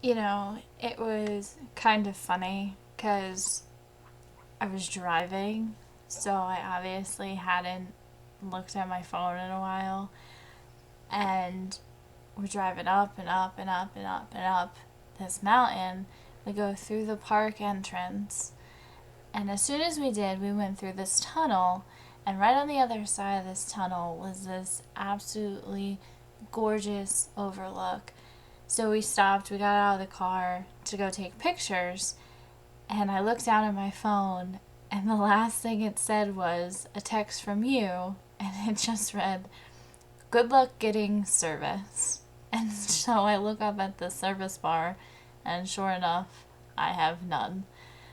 It was kind of funny because I was driving, so I obviously hadn't looked at my phone in a while, and we're driving up and up and up and up and up this mountain. We go through the park entrance, and as soon as we did, we went through this tunnel, and right on the other side of this tunnel was this absolutely gorgeous overlook. So we stopped, we got out of the car to go take pictures, and I looked down at my phone, and the last thing it said was a text from you, and it just read, "Good luck getting service." And so I look up at the service bar, and sure enough, I have none.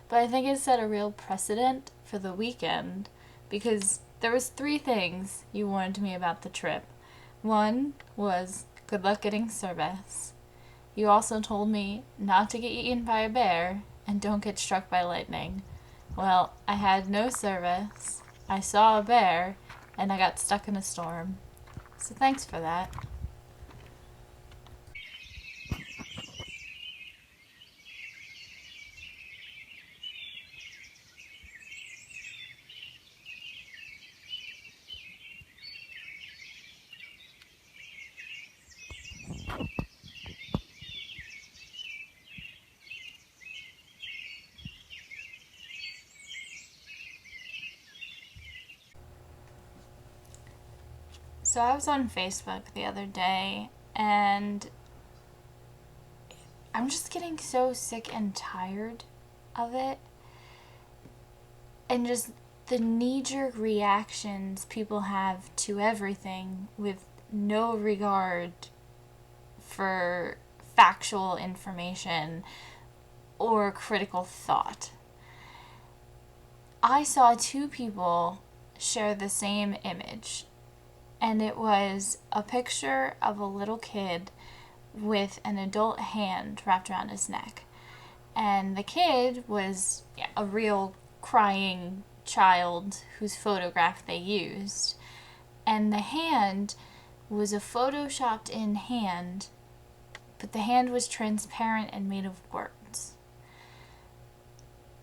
But I think it set a real precedent for the weekend because there was three things you warned me about the trip. One was good luck getting service. You also told me not to get eaten by a bear and don't get struck by lightning. Well, I had no service, I saw a bear, and I got stuck in a storm. So thanks for that. So I was on Facebook the other day, and I'm just getting so sick and tired of it. And just the knee jerk reactions people have to everything with no regard for factual information or critical thought. I saw two people share the same image, and it was a picture of a little kid with an adult hand wrapped around his neck. And the kid was a real crying child whose photograph they used. And the hand was a photoshopped in hand, but the hand was transparent and made of words.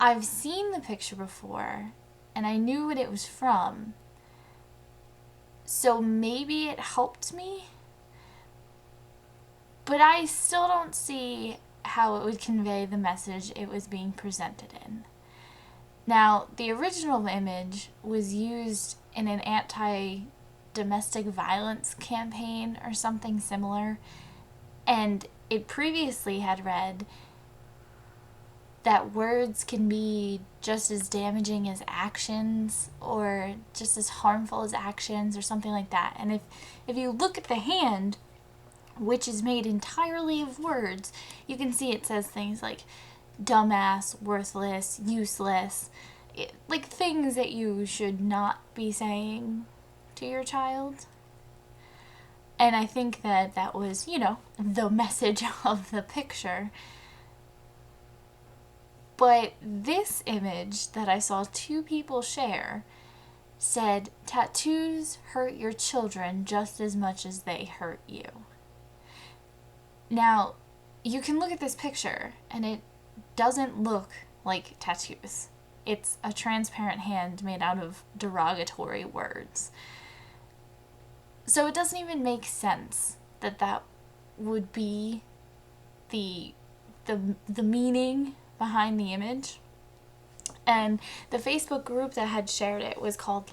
I've seen the picture before, and I knew what it was from, so maybe it helped me, but I still don't see how it would convey the message it was being presented in. Now, the original image was used in an anti-domestic violence campaign or something similar, and it previously had read that words can be just as damaging as actions or just as harmful as actions or something like that. And if you look at the hand, which is made entirely of words, you can see it says things like dumbass, worthless, useless, like things that you should not be saying to your child. And I think that was, the message of the picture. But this image that I saw two people share said, tattoos hurt your children just as much as they hurt you. Now, you can look at this picture, and it doesn't look like tattoos. It's a transparent hand made out of derogatory words. So it doesn't even make sense that would be the meaning behind the image. And the Facebook group that had shared it was called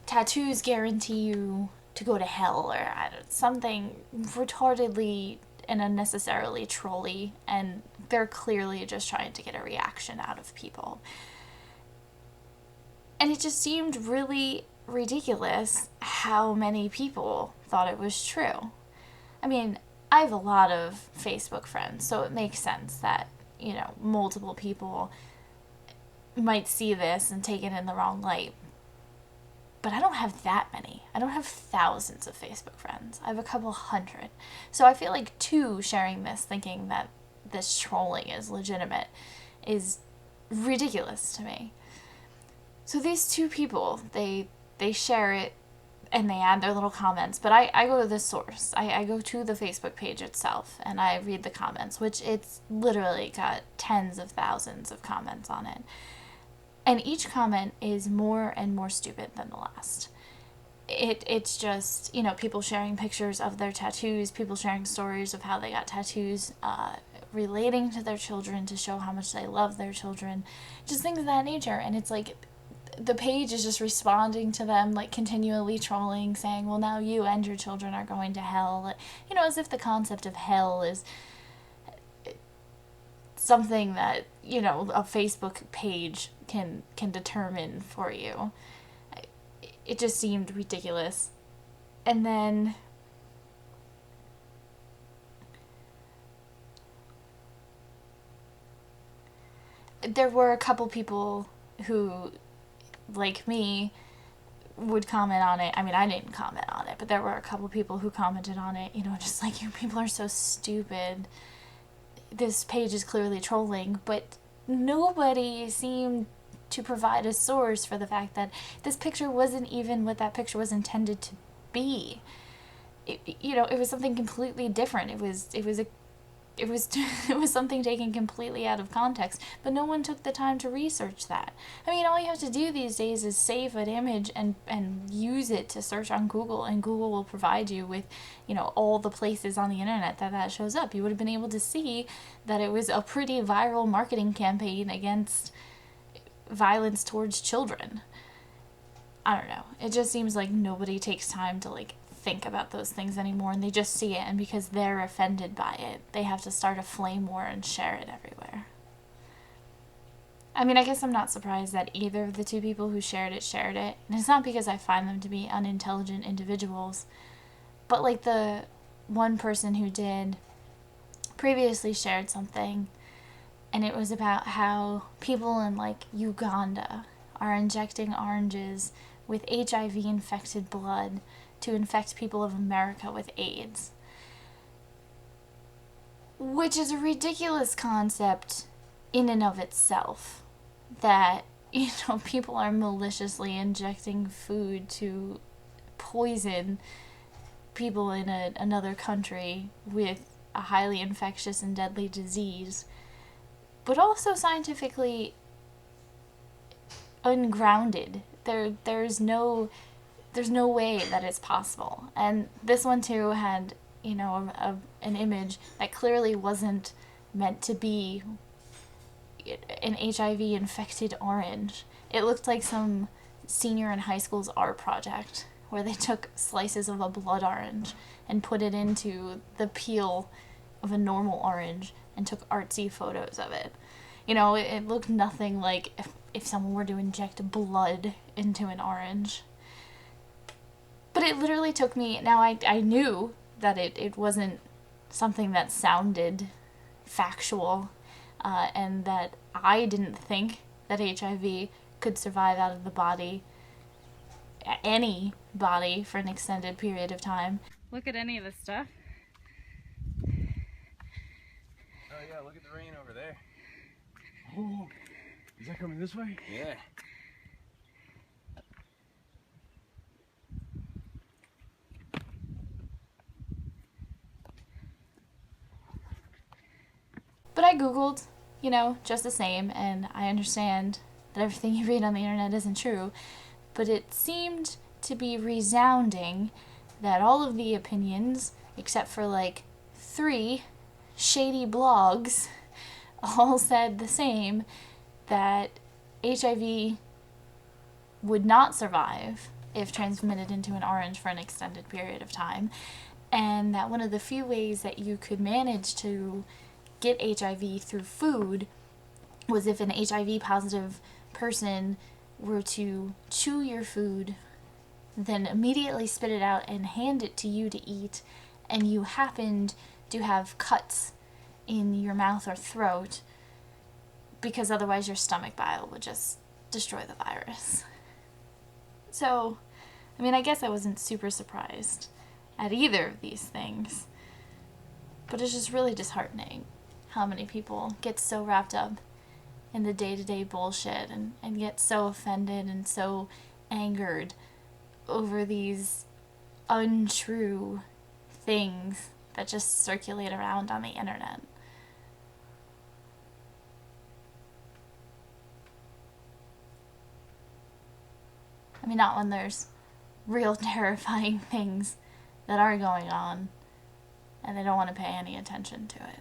tattoos guarantee you to go to hell, or something retardedly and unnecessarily trolly, and they're clearly just trying to get a reaction out of people. And it just seemed really ridiculous how many people thought it was true. I mean, I have a lot of Facebook friends, so it makes sense that, multiple people might see this and take it in the wrong light. But I don't have that many. I don't have thousands of Facebook friends. I have a couple hundred. So I feel like two sharing this thinking that this trolling is legitimate is ridiculous to me. So these two people, they share it, and they add their little comments. But I go to the source. I go to the Facebook page itself and I read the comments, which it's literally got tens of thousands of comments on it. And each comment is more and more stupid than the last. It's just, people sharing pictures of their tattoos, people sharing stories of how they got tattoos, relating to their children to show how much they love their children, just things of that nature. And it's like the page is just responding to them, like continually trolling, saying, well, now you and your children are going to hell. As if the concept of hell is something that, a Facebook page can determine for you. It just seemed ridiculous. And then there were a couple people who, like me, would comment on it. I mean, I didn't comment on it, but there were a couple people who commented on it, just like, you people are so stupid. This page is clearly trolling, but nobody seemed to provide a source for the fact that this picture wasn't even what that picture was intended to be. It was something completely different. It was something taken completely out of context, but no one took the time to research that. I mean, all you have to do these days is save an image and use it to search on Google, and Google will provide you with, all the places on the internet that shows up. You would have been able to see that it was a pretty viral marketing campaign against violence towards children. I don't know. It just seems like nobody takes time to, think about those things anymore, and they just see it, and because they're offended by it, they have to start a flame war and share it everywhere. I mean, I guess I'm not surprised that either of the two people who shared it, and it's not because I find them to be unintelligent individuals, but the one person who did previously shared something, and it was about how people in Uganda are injecting oranges with HIV-infected blood to infect people of America with AIDS. Which is a ridiculous concept in and of itself. That, people are maliciously injecting food to poison people in another country with a highly infectious and deadly disease. But also scientifically ungrounded. There's no way that it's possible. And this one too had, an image that clearly wasn't meant to be an HIV-infected orange. It looked like some senior in high school's art project where they took slices of a blood orange and put it into the peel of a normal orange and took artsy photos of it. It looked nothing like if someone were to inject blood into an orange. But it literally took me, now I knew that it wasn't something that sounded factual, and that I didn't think that HIV could survive out of the body, any body, for an extended period of time. Look at any of this stuff. Oh yeah, look at the rain over there. Oh, is that coming this way? Yeah. But I Googled, just the same, and I understand that everything you read on the internet isn't true, but it seemed to be resounding that all of the opinions, except for 3 shady blogs, all said the same, that HIV would not survive if transmitted into an orange for an extended period of time, and that one of the few ways that you could manage to get HIV through food was if an HIV positive person were to chew your food, then immediately spit it out and hand it to you to eat, and you happened to have cuts in your mouth or throat, because otherwise your stomach bile would just destroy the virus. So, I mean, I guess I wasn't super surprised at either of these things, but it's just really disheartening how many people get so wrapped up in the day-to-day bullshit and get so offended and so angered over these untrue things that just circulate around on the internet. I mean, not when there's real terrifying things that are going on and they don't want to pay any attention to it.